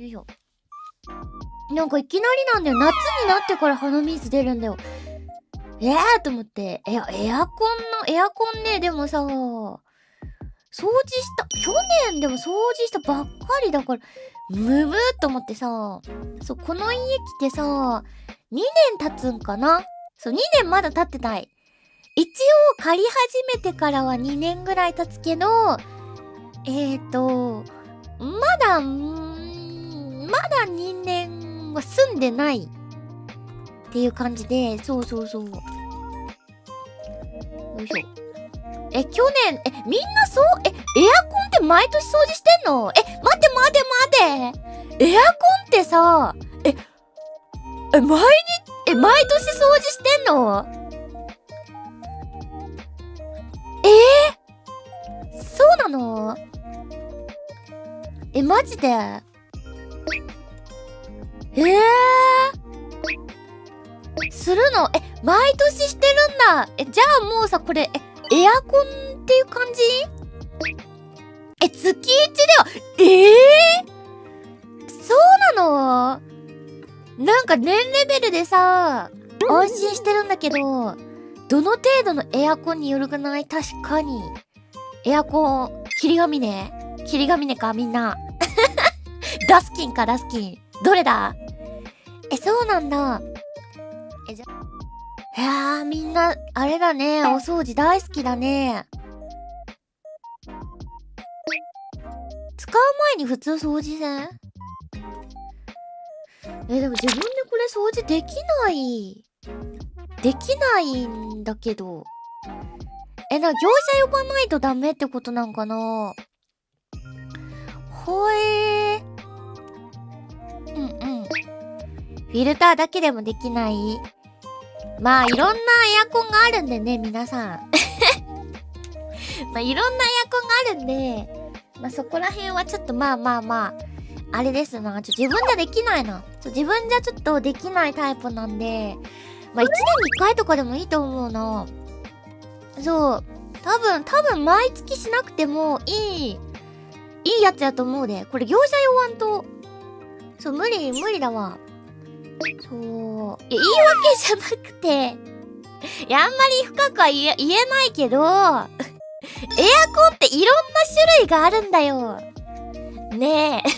よいしょ。なんかいきなりなんだよ。夏になってから鼻水出るんだよ。と思って。エアコンね、でもさ、掃除した、去年でも掃除したばっかりだから、むむっと思ってさ、そう、この家来てさ、2年経つんかな。そう、2年まだ経ってない。一応借り始めてからは2年ぐらい経つけど、まだ2年は住んでないっていう感じで、そう。よいしょ。去年、みんなそう、エアコンって毎年掃除してんの？待て。エアコンってさ、毎年掃除してんの？そうなの？マジで？するの？毎年してるんだ。じゃあもうさ、これ、エアコンっていう感じ？月1では、そうなの？なんか年レベルでさ、安心してるんだけど、どの程度のエアコンによるくない？確かに。エアコン、霧ヶ峰か、みんな。ダスキン。どれだ？そうなんだ。みんな、あれだね。お掃除大好きだね。使う前に普通掃除せん？でも自分でこれ掃除できないんだけど。業者呼ばないとダメってことなんかな？ほえー。フィルターだけでもできない？まあ、いろんなエアコンがあるんでね、皆さん。まあ、いろんなエアコンがあるんで、まあ、そこら辺はちょっとまあ、あれですな。自分じゃできないな。自分じゃちょっとできないタイプなんで、まあ、1年に1回とかでもいいと思うな。そう。多分毎月しなくてもいいやつやと思うで。これ業者呼ばんと。そう、無理だわ。そう。言い訳じゃなくて、あんまり深くは言えないけど、エアコンっていろんな種類があるんだよ。ねえ。